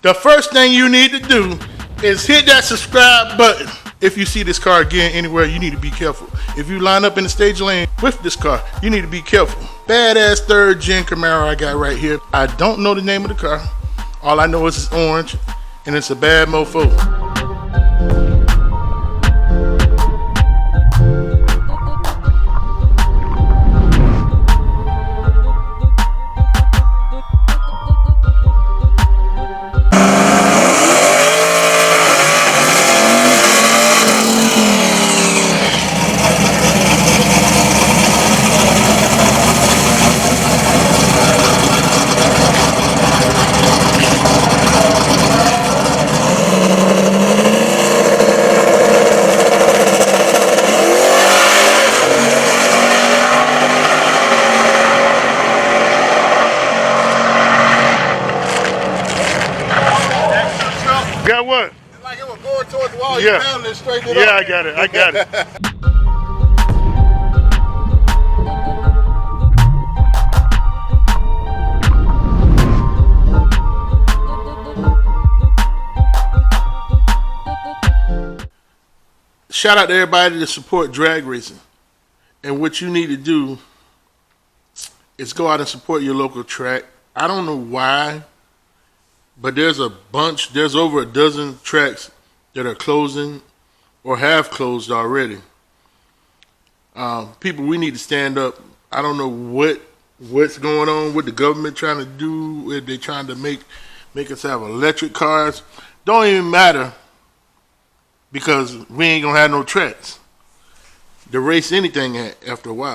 The first thing you need to do is hit that subscribe button. If you see this car again anywhere, you need to be careful. If you line up in the stage lane with this car, you need to be careful. Badass third gen Camaro I got right here. I don't know the name of the car. All I know is it's orange and it's a bad mofo. Got what? It's like it was going towards the wall. Yeah. You found it, straighten it Yeah, up. I got it. I got it. Shout out to everybody that support drag racing. And what you need to do is go out and support your local track. I don't know why, but there's over a dozen tracks that are closing or have closed already. People, we need to stand up. I don't know what's going on with the government trying to do. They're trying to make us have electric cars. Don't even matter, because we ain't gonna have no tracks to race anything at after a while.